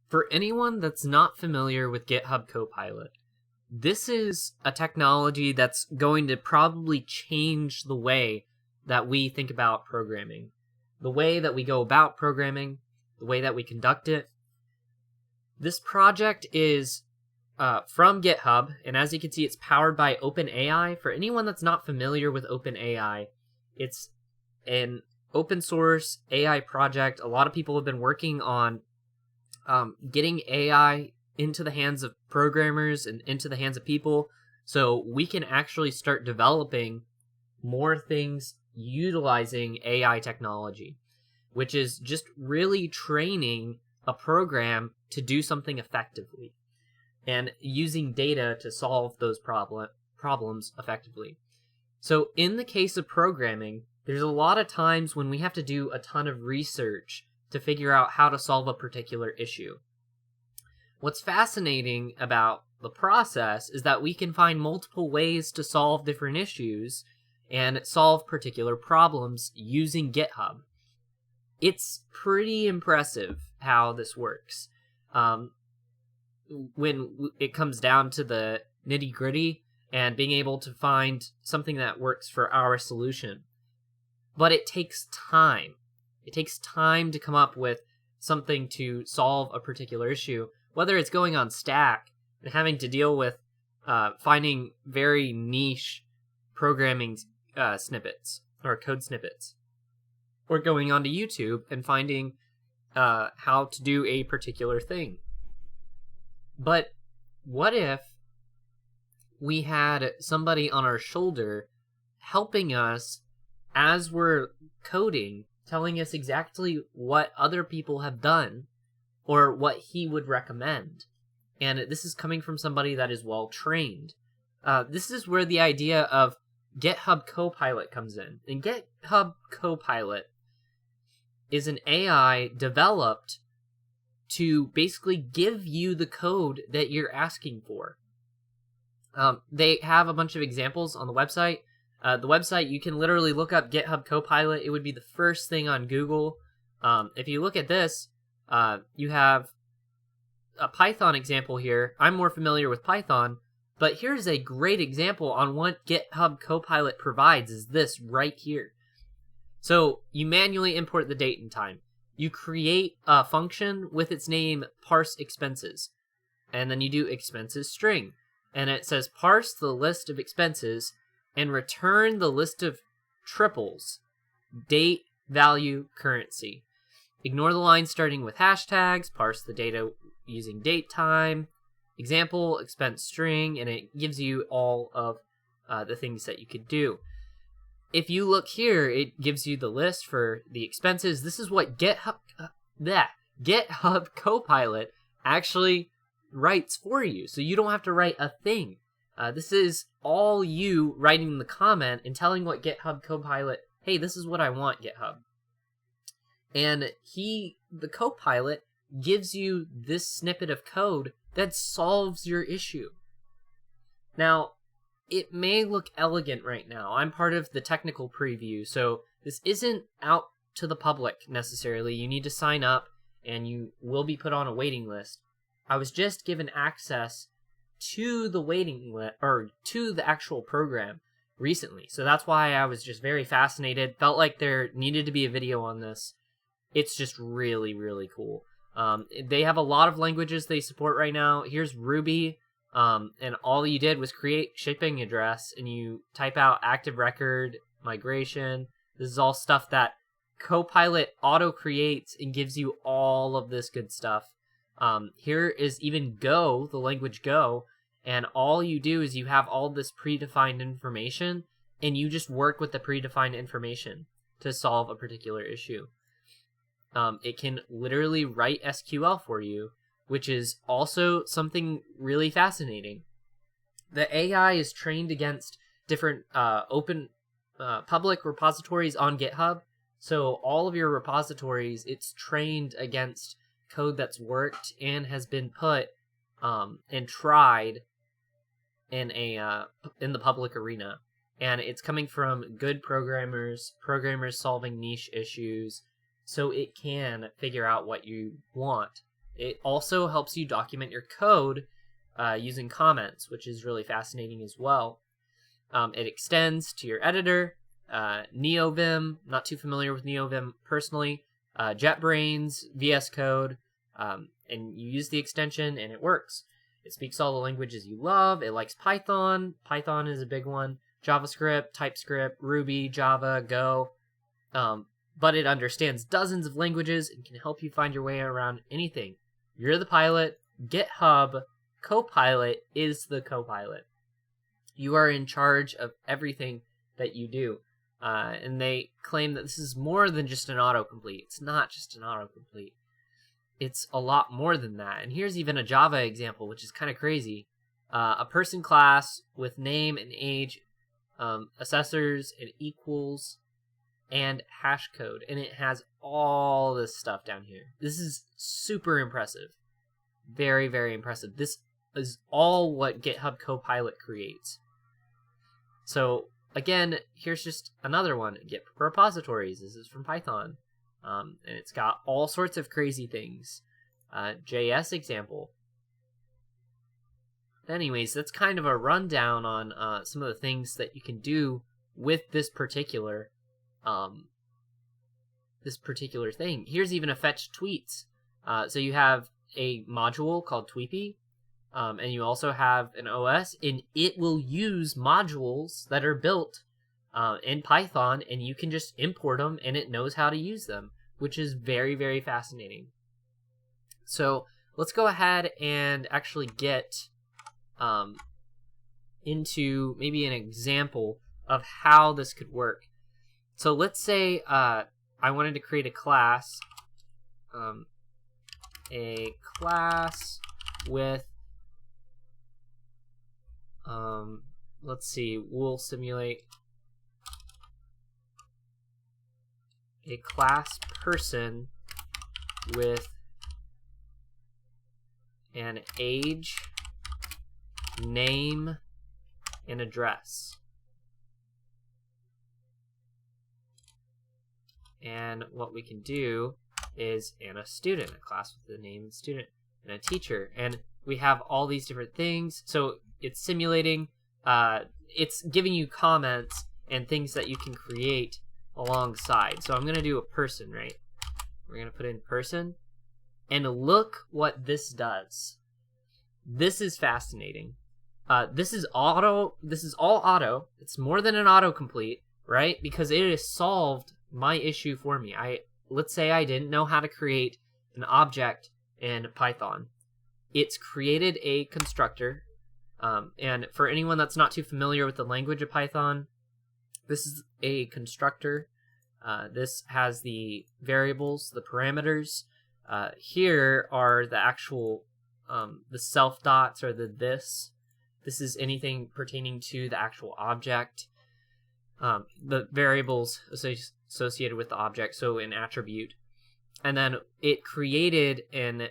For anyone that's not familiar with GitHub Copilot, this is a technology that's going to probably change the way that we think about programming, the way that we go about programming, the way that we conduct it. This project is from GitHub, and as you can see, it's powered by OpenAI. For anyone that's not familiar with OpenAI, it's an open source AI project. A lot of people have been working on getting AI into the hands of programmers and into the hands of people, so we can actually start developing more things utilizing AI technology, which is just really training a program to do something effectively and using data to solve those problems effectively. So in the case of programming, there's a lot of times when we have to do a ton of research to figure out how to solve a particular issue. What's fascinating about the process is that we can find multiple ways to solve different issues and solve particular problems using GitHub. It's pretty impressive how this works. When it comes down to the nitty-gritty and being able to find something that works for our solution. But it takes time. It takes time to come up with something to solve a particular issue, whether it's going on Stack and having to deal with finding very niche programming snippets or code snippets, or going onto YouTube and finding how to do a particular thing. But what if we had somebody on our shoulder helping us as we're coding, telling us exactly what other people have done or what he would recommend? And this is coming from somebody that is well trained. This is where the idea of GitHub Copilot comes in. And GitHub Copilot is an AI developed to basically give you the code that you're asking for. They have a bunch of examples on the website. The website, you can literally look up GitHub Copilot. It would be the first thing on Google. If you look at this, you have a Python example here. I'm more familiar with Python, but here's a great example on what GitHub Copilot provides is this right here. So you manually import the date and time. You create a function with its name parse expenses, and then you do expenses string, and it says parse the list of expenses and return the list of triples, date, value, currency. Ignore the line starting with hashtags, parse the data using date time, example, expense string, and it gives you all of the things that you could do. If you look here, it gives you the list for the expenses. This is what GitHub Copilot actually writes for you, so you don't have to write a thing. This is all you writing the comment and telling what GitHub Copilot, hey, this is what I want, GitHub. And the Copilot, gives you this snippet of code that solves your issue. Now, it may look elegant right now. I'm part of the technical preview, so this isn't out to the public necessarily. You need to sign up, and you will be put on a waiting list. I was just given access to the waiting list, or to the actual program recently, so that's why I was just very fascinated. Felt like there needed to be a video on this. It's just really, really cool. They have a lot of languages they support right now. Here's Ruby. And all you did was create shipping address, and you type out active record, migration. This is all stuff that Copilot auto creates and gives you all of this good stuff. Here is even Go, the language Go, and all you do is you have all this predefined information, and you just work with the predefined information to solve a particular issue. It can literally write SQL for you, which is also something really fascinating. The AI is trained against different open public repositories on GitHub. So all of your repositories, it's trained against code that's worked and has been put and tried in the public arena. And it's coming from good programmers solving niche issues, so it can figure out what you want. It also helps you document your code using comments, which is really fascinating as well. It extends to your editor, NeoVim, not too familiar with NeoVim personally, JetBrains, VS Code, and you use the extension and it works. It speaks all the languages you love. It likes Python. Python is a big one. JavaScript, TypeScript, Ruby, Java, Go. But it understands dozens of languages and can help you find your way around anything. You're the pilot. GitHub Copilot is the Copilot. You are in charge of everything that you do. And they claim that this is more than just an autocomplete. It's not just an autocomplete. It's a lot more than that. And here's even a Java example, which is kind of crazy. A person class with name and age, assessors and equals, and hash code. And it has all this stuff down here. This is super impressive. Very, very impressive. This is all what GitHub Copilot creates. So again, here's just another one. Git repositories. This is from Python. And it's got all sorts of crazy things. JS example. Anyways, that's kind of a rundown on some of the things that you can do with this particular thing. Here's even a fetch tweets. So you have a module called Tweepy, and you also have an OS, and it will use modules that are built in Python, and you can just import them, and it knows how to use them, which is very, very fascinating. So let's go ahead and actually get into maybe an example of how this could work. So let's say I wanted to create a class with, let's see, we'll simulate a class person with an age, name, and address. And what we can do is a student, a class with a name and student, and a teacher. And we have all these different things. So it's simulating, it's giving you comments and things that you can create alongside. So I'm going to do a person, right? We're going to put in person. And look what this does. This is fascinating. This is all auto. It's more than an autocomplete, right? Because it has solved my issue for me. Let's say I didn't know how to create an object in Python. It's created a constructor. And for anyone that's not too familiar with the language of Python, this is a constructor. This has the variables, the parameters. Here are the actual, the self dots or the this. This is anything pertaining to the actual object. The variables associated with the object, so an attribute. And then it created a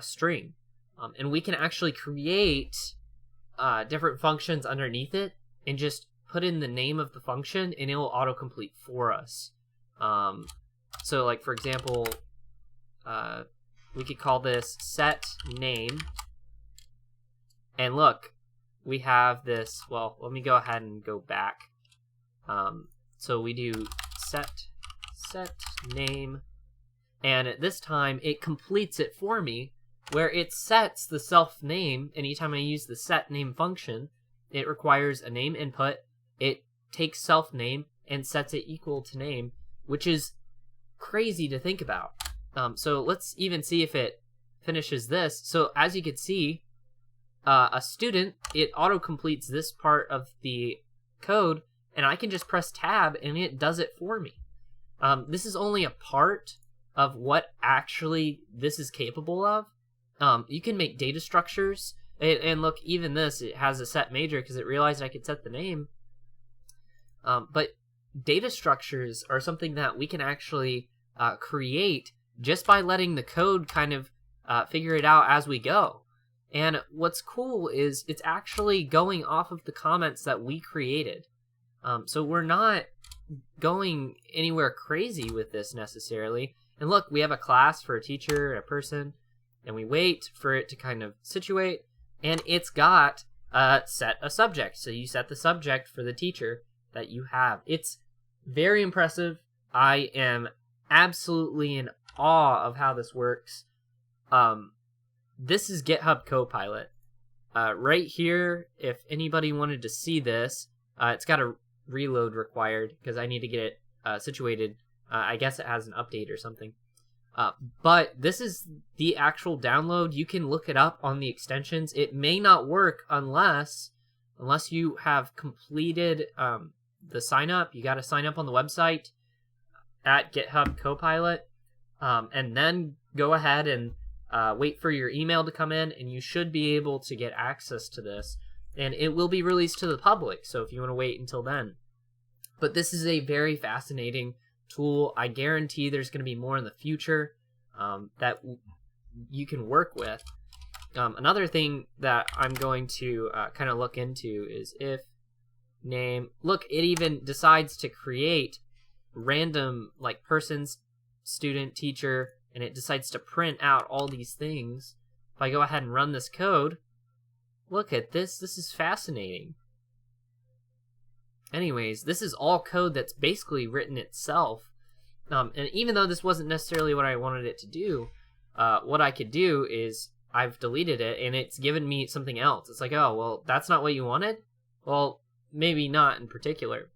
string. And we can actually create different functions underneath it and just put in the name of the function and it will autocomplete for us. So like, for example, we could call this set name. And look, we have this, well, let me go ahead and go back. So we do set name, and at this time it completes it for me, where it sets the self name. Anytime I use the set name function, it requires a name input. It takes self name and sets it equal to name, which is crazy to think about. So let's even see if it finishes this. So as you can see, a student, it auto completes this part of the code, and I can just press tab and it does it for me. This is only a part of what actually this is capable of. You can make data structures, and look, even this, it has a set major because it realized I could set the name. But data structures are something that we can actually create just by letting the code kind of figure it out as we go. And what's cool is it's actually going off of the comments that we created. So we're not going anywhere crazy with this necessarily. And look, we have a class for a teacher, a person, and we wait for it to kind of situate, and it's got set a subject. So you set the subject for the teacher that you have. It's very impressive. I am absolutely in awe of how this works. This is GitHub Copilot. Right here, if anybody wanted to see this, it's got a reload required because I need to get it situated. I guess it has an update or something. But this is the actual download. You can look it up on the extensions. It may not work unless you have completed the sign up. You got to sign up on the website at GitHub Copilot, and then go ahead and wait for your email to come in, and you should be able to get access to this. And it will be released to the public, so if you want to wait until then. But this is a very fascinating tool. I guarantee there's going to be more in the future that you can work with. Another thing that I'm going to kind of look into is if name. Look, it even decides to create random like persons, student, teacher, and it decides to print out all these things. If I go ahead and run this code, look at this. This is fascinating. Anyways, this is all code that's basically written itself. And even though this wasn't necessarily what I wanted it to do, what I could do is I've deleted it and it's given me something else. It's like, oh, well, that's not what you wanted? Well, maybe not in particular.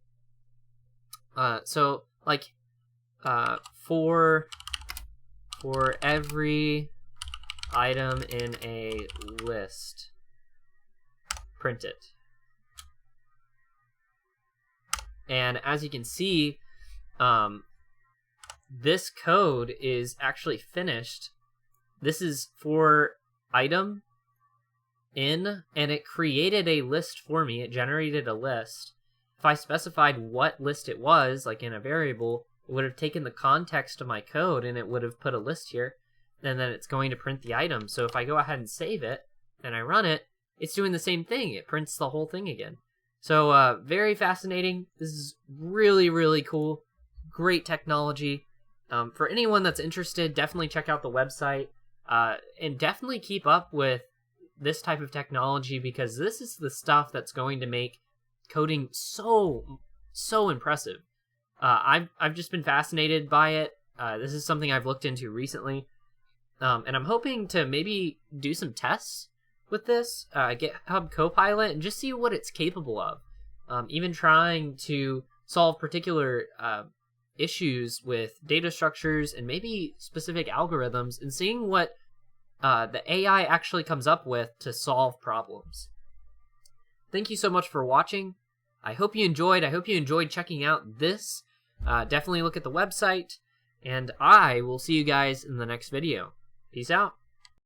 So, like, for every item in a list, print it. And as you can see, this code is actually finished. This is for item in, and it created a list for me. It generated a list. If I specified what list it was, like in a variable, it would have taken the context of my code and it would have put a list here, and then it's going to print the item. So if I go ahead and save it and I run it, it's doing the same thing. It prints the whole thing again. So very fascinating. This is really, really cool. Great technology. For anyone that's interested, definitely check out the website and definitely keep up with this type of technology, because this is the stuff that's going to make coding so impressive. I've just been fascinated by it. This is something I've looked into recently, and I'm hoping to maybe do some tests with this GitHub Copilot and just see what it's capable of. Even trying to solve particular issues with data structures and maybe specific algorithms, and seeing what the AI actually comes up with to solve problems. Thank you so much for watching. I hope you enjoyed. I hope you enjoyed checking out this. Definitely look at the website, and I will see you guys in the next video. Peace out.